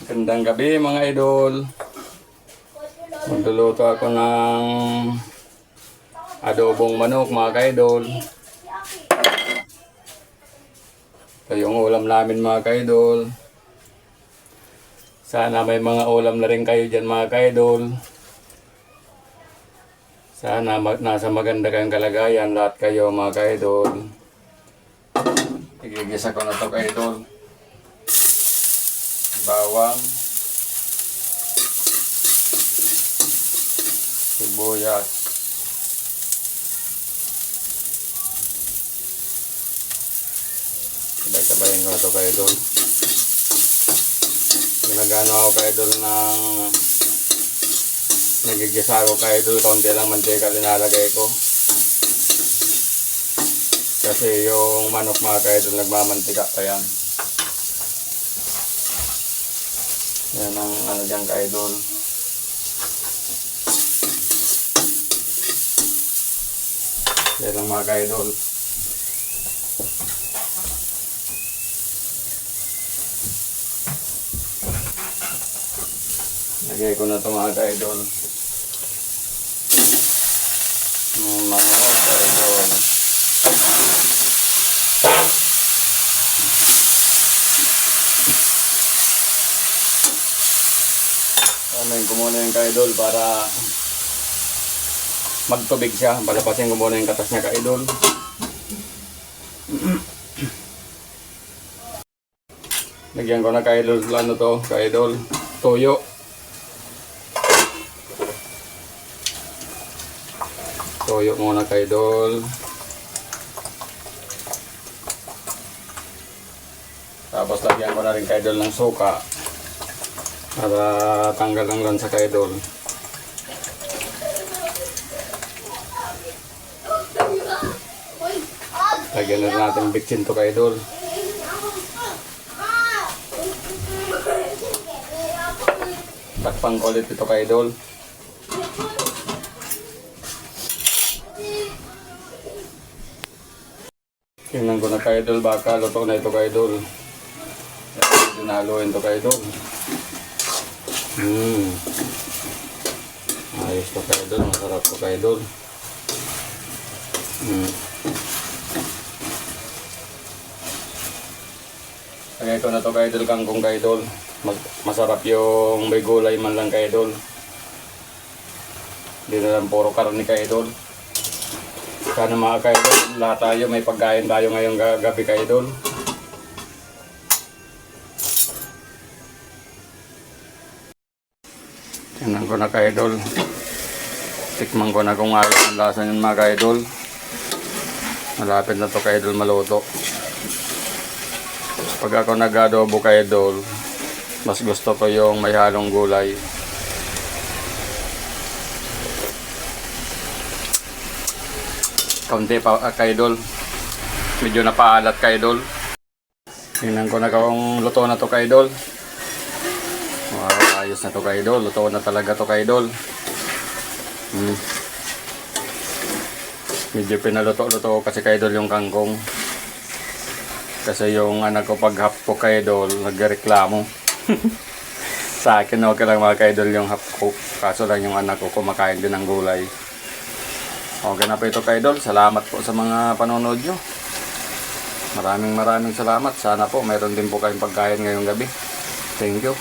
Gandang gabi mga idol. Magluluto ako ng adobong manok mga kaidol. Ito yung ulam namin mga kaidol. Sana may mga ulam na rin kayo dyan mga kaidol. Sana nasa maganda kayong kalagayan lahat kayo mga kaidol. Igigisa ko na ito kaidol. Bawang, sibuyas, sabay-sabayin ko na ito kaidol. Ginagano ako kaidol ng nagigisa ako kaidol, kaunti lang mantika linalagay ko. Kasi yung manok mga kaidol nagmamantika pa yan. Yan ang ano dyan ka-idol. Yan ang mga ka-idol. Lagay ko na ito mga ka-idol. Manok ka-idol. Amin ko muna yung ka-idol para magtubig siya. Palapasin ko muna yung katas niya ka-idol. Lagyan ko na ka-idol ano to ka-idol. Toyo. Toyo muna ka-idol. Tapos lagyan ko na rin ka-idol ng suka. Para tanggal ang lansa ka-idol. Lagyan na natin bitchin to ka-idol. Takpang ko ulit ito ka-idol. Tingnan ko na ka-idol, baka luto na ito ka-idol. Dinaluin to ka-idol. Ayos to ka-idol, masarap to ka-idol. Lagay ko na to ka-idol, kangkong ka-idol. Masarap yung may gulay man lang ka-idol. Hindi na lang puro karne ka-idol. Sana mga ka-idol, lahat tayo may pagkain tayo ngayong gabi ka-idol. Tingnan ko na ka-idol. Tikman ko na kung ayos ang lasa ng mga ka-idol. Malapit na to ka-idol maluto. Pag ako nag-adobo ka-idol, mas gusto ko yung may halong gulay. Kaunti pa ka-idol. Medyo napaalat ka-idol. Tingnan ko na kung luto na to ka-idol. Wow, ayos na to ka-idol. Luto na talaga to ka-idol. Medyo pinaluto-luto kasi ka-idol yung kangkong. Kasi yung anak ko pag half cook ka-idol, nagreklamo. Sa akin okay lang mga ka-idol yung half cook. Kaso lang yung anak ko kumakain din ng gulay. Okay na po ito ka-idol. Salamat po sa mga panonood nyo. Maraming salamat. Sana po mayroon din po kayong pagkain ngayong gabi. Thank you.